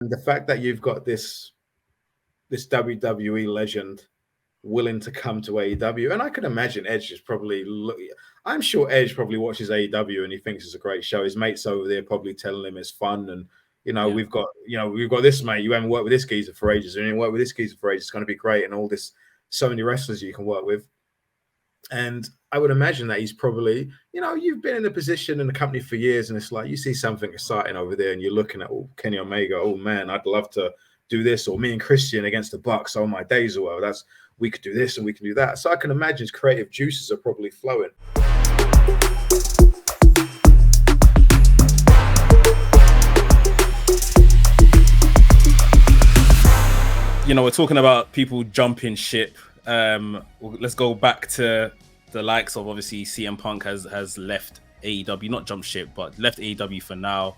the fact that you've got this WWE legend willing to come to AEW, and I can imagine Edge is probably. I'm sure Edge probably watches AEW and he thinks it's a great show. His mates over there probably telling him it's fun, and we've got this mate. You haven't worked with this geezer for ages, and you haven't worked with this geezer for ages. It's going to be great, and all this. So many wrestlers you can work with, and I would imagine that he's probably, you've been in a position in the company for years, and it's like you see something exciting over there, and you're looking at Kenny Omega. Oh man, I'd love to do this, or me and Christian against the Bucks. Oh my days, well, we could do this and we can do that. So I can imagine his creative juices are probably flowing. We're talking about people jumping ship. Let's go back to the likes of, obviously, CM Punk has left AEW, not jump ship, but left AEW for now.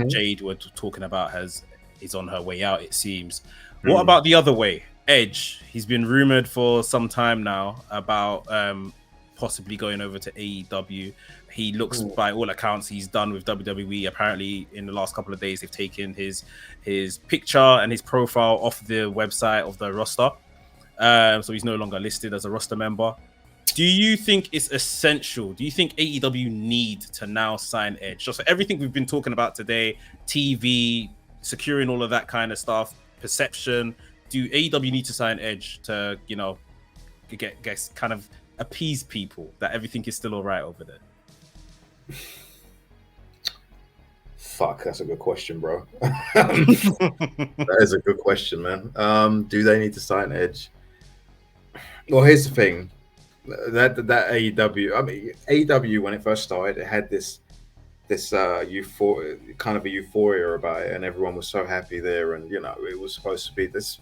Jade, we're talking about, is on her way out, it seems. What about the other way? Edge, he's been rumored for some time now about possibly going over to AEW. He looks, by all accounts, he's done with WWE. Apparently, in the last couple of days, they've taken his picture and his profile off the website of the roster. So he's no longer listed as a roster member. Do you think it's essential? Do you think AEW need to now sign Edge? Just for everything we've been talking about today, TV, securing all of that kind of stuff, perception. Do AEW need to sign Edge to, get kind of appease people that everything is still all right over there? Fuck, that's a good question, bro. That is a good question, man. Do they need to sign Edge? Well, here's the thing. That AEW, AEW, when it first started, it had this euphoria, kind of a euphoria about it, and everyone was so happy there, and it was supposed to be this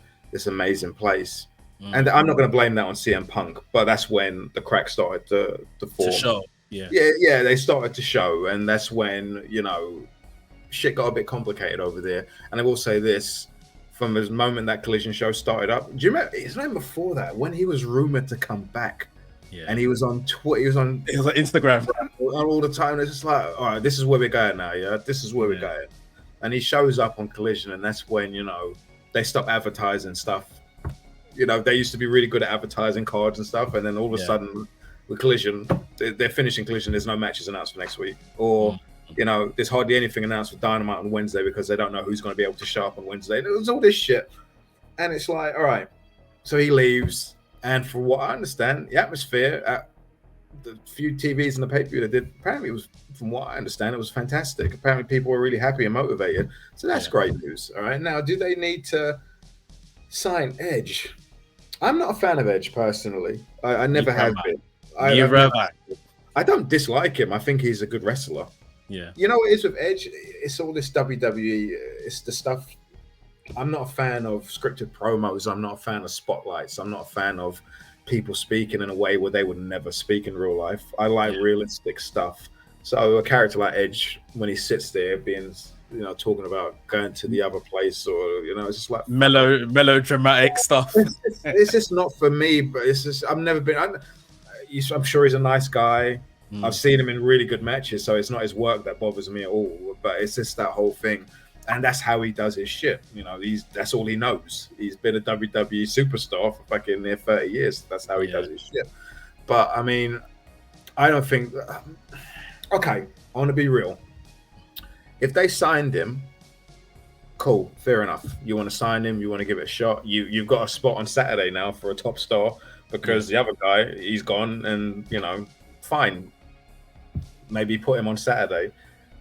amazing place. And I'm not going to blame that on CM Punk, but that's when the cracks started to form. To show, yeah, they started to show, and that's when shit got a bit complicated over there. And I will say this: from the moment that Collision show started up, do you remember? It's not even before that, when he was rumored to come back. Yeah. And he was on Twitter, he was on Instagram all the time. It's just like, all right, this is where we're going now. Yeah, this is where we're going. And he shows up on Collision, and that's when they stop advertising stuff. They used to be really good at advertising cards and stuff, and then all of a sudden, with Collision, they're finishing Collision. There's no matches announced for next week, or there's hardly anything announced for Dynamite on Wednesday because they don't know who's going to be able to show up on Wednesday. There's all this shit, and it's like, all right, so he leaves. And for what I understand, the atmosphere at the few TVs and the pay-per-view they did, apparently it was, from what I understand, it was fantastic. Apparently people were really happy and motivated. So that's great news. All right. Now, do they need to sign Edge? I'm not a fan of Edge personally. I never have been. I don't dislike him. I think he's a good wrestler. Yeah. You know what it is with Edge? It's all this WWE. It's the stuff. I'm not a fan of scripted promos. I'm not a fan of spotlights. I'm not a fan of people speaking in a way where they would never speak in real life. I like realistic stuff. So a character like Edge, when he sits there being, talking about going to the other place, or it's just like melodramatic stuff. It's just not for me. But it's just I've never been. I'm sure he's a nice guy. I've seen him in really good matches, so it's not his work that bothers me at all. But it's just that whole thing. And that's how he does his shit. That's all he knows. He's been a WWE superstar for fucking near 30 years. That's how he does his shit. But I don't think. Okay, I want to be real. If they signed him, cool, fair enough. You want to sign him, you want to give it a shot. You've got a spot on Saturday now for a top star because the other guy, he's gone, and fine. Maybe put him on Saturday.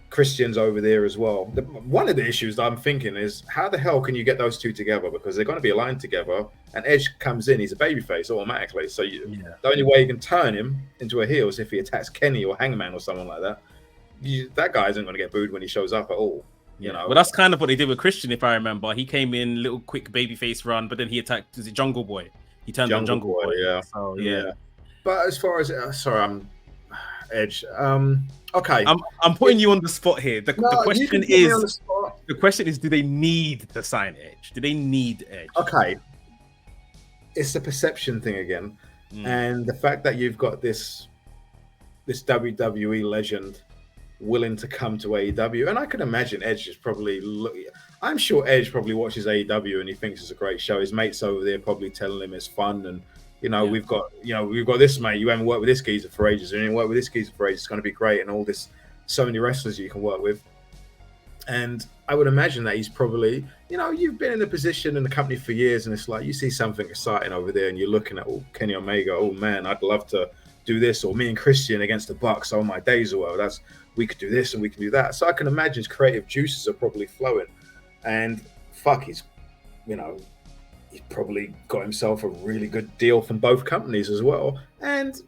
Christian's over there as well. One of the issues that I'm thinking is, how the hell can you get those two together? Because they're going to be aligned together, and Edge comes in, he's a babyface automatically. So the only way you can turn him into a heel is if he attacks Kenny or Hangman or someone like that. That guy isn't going to get booed when he shows up at all. Well, that's kind of what they did with Christian, if I remember. He came in, little quick babyface run, but then he attacked, is it Jungle Boy? He turned on Jungle Boy. Yeah. So, But as far as I'm Edge. Okay, I'm putting you on the spot here. The question is, do they need to sign Edge? Do they need Edge? Okay, it's the perception thing again, and the fact that you've got this WWE legend willing to come to AEW, and I can imagine Edge is probably. I'm sure Edge probably watches AEW and he thinks it's a great show. His mates over there probably telling him it's fun, and we've got this mate. You haven't worked with this geezer for ages, and you haven't worked with this geezer for ages. It's going to be great, and all this, so many wrestlers you can work with. And I would imagine that he's probably, you've been in a position in the company for years, and it's like you see something exciting over there, and you're looking at Kenny Omega. Oh man, I'd love to do this, or me and Christian against the Bucks. Oh my days, well, we could do this and we can do that. So I can imagine his creative juices are probably flowing, and he's probably got himself a really good deal from both companies as well, and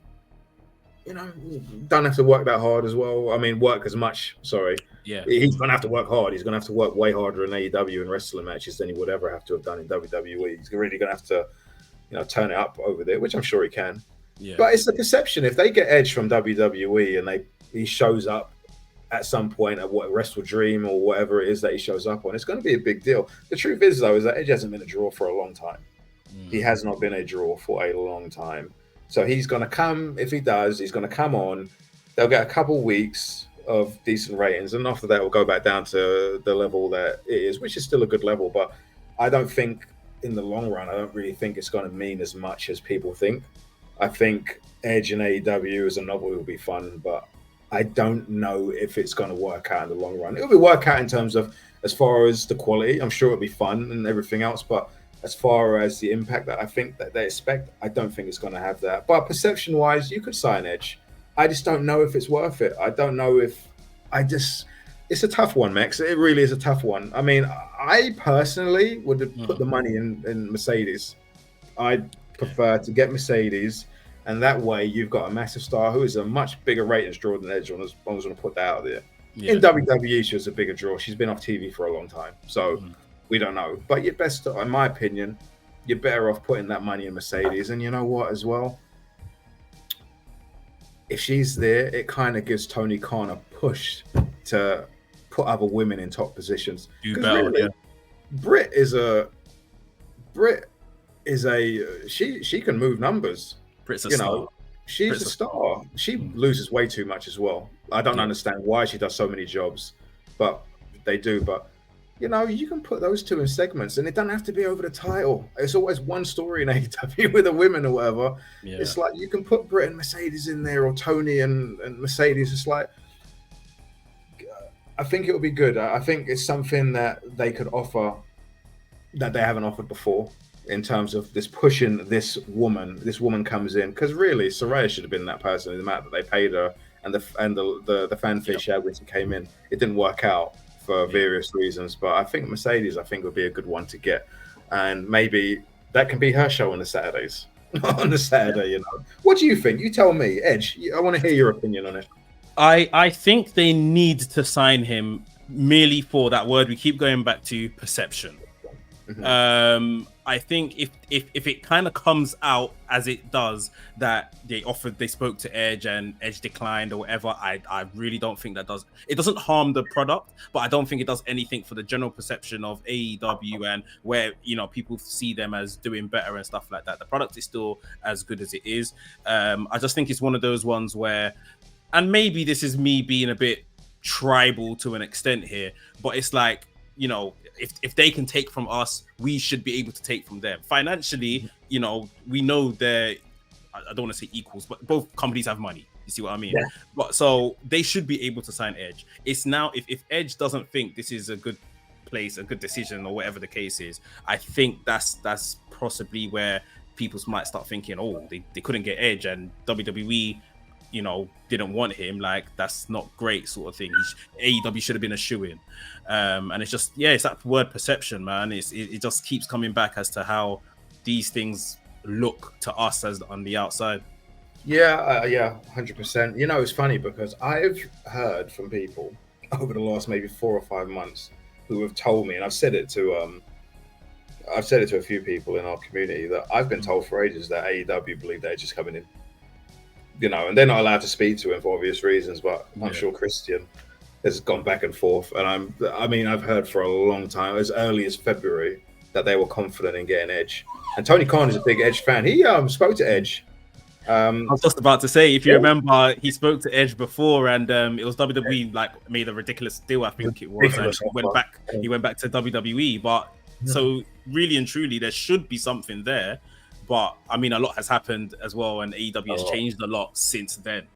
don't have to work that hard as well. I mean, work as much. Sorry. Yeah. He's going to have to work hard. He's going to have to work way harder in AEW and wrestling matches than he would ever have to have done in WWE. He's really going to have to, turn it up over there, which I'm sure he can. Yeah. But it's the perception. If they get Edge from WWE and he shows up at some point at Wrestle Dream or whatever it is that he shows up on, it's going to be a big deal. The truth is, though, is that Edge hasn't been a draw for a long time. He has not been a draw for a long time. So he's going to come, if he does, he's going to come on. They'll get a couple weeks of decent ratings, and after that, we'll go back down to the level that it is, which is still a good level. But I don't think in the long run, I don't really think it's going to mean as much as people think. I think Edge and AEW as a novel will be fun, but I don't know if it's going to work out in the long run. It'll be work out in terms of as far as the quality. I'm sure it'll be fun and everything else, but as far as the impact that I think that they expect, I don't think it's going to have that. But perception-wise, you could sign Edge. I just don't know if it's worth it. I don't know if it's a tough one, Max. It really is a tough one. I mean, I personally would have put the money in Mercedes. I'd prefer to get Mercedes, and that way you've got a massive star who is a much bigger ratings draw than Edge. I was going to put that out there. Yeah. In WWE, she was a bigger draw. She's been off TV for a long time, so we don't know. But you're best, in my opinion, you're better off putting that money in Mercedes. And you know what, as well? If she's there, it kind of gives Tony Khan a push to put other women in top positions. Really, Britt is a she can move numbers. Britt's a star. She's a star. She loses way too much as well. I don't understand why she does so many jobs, but they do. But you can put those two in segments, and it doesn't have to be over the title. It's always one story in AEW with the women or whatever. Yeah. It's like you can put Britt and Mercedes in there, or Tony and Mercedes. It's like, I think it would be good. I think it's something that they could offer that they haven't offered before in terms of this pushing this woman. This woman comes in because really Saraya should have been that person. The amount that they paid her and the fanfare she had when she came in, it didn't work out for various reasons. But I think Mercedes, would be a good one to get, and maybe that can be her show on the Saturdays. On the Saturday, What do you think? You tell me, Edge. I want to hear your opinion on it. I think they need to sign him merely for that word we keep going back to, perception. I think if it kind of comes out as it does that they spoke to Edge and Edge declined or whatever, I really don't think that doesn't harm the product, but I don't think it does anything for the general perception of AEW and where people see them as doing better and stuff like that. The product is still as good as it is. I just think it's one of those ones where, and maybe this is me being a bit tribal to an extent here, but it's like, if they can take from us, we should be able to take from them. Financially, we know they're, I don't want to say equals, but both companies have money. You see what I mean? Yeah. But so they should be able to sign Edge. It's now, if Edge doesn't think this is a good place, a good decision, or whatever the case is, I think that's possibly where people might start thinking, oh, they couldn't get Edge and WWE didn't want him, like that's not great sort of thing. AEW should have been a shoo-in. And it's just, it's that word perception, man. It just keeps coming back as to how these things look to us as on the outside. 100%. It's funny because I've heard from people over the last maybe 4 or 5 months who have told me, and I've said it to a few people in our community, that I've been told for ages that AEW believe they're just coming in. And they're not allowed to speak to him for obvious reasons, but I'm sure Christian has gone back and forth. And I've heard for a long time, as early as February, that they were confident in getting Edge. And Tony Khan is a big Edge fan. He spoke to Edge I was just about to say, if you remember, he spoke to Edge before, and it was WWE like made a ridiculous deal, I think it was, and he went back to WWE. But so really and truly, there should be something there. But I mean, a lot has happened as well, and AEW has changed a lot since then.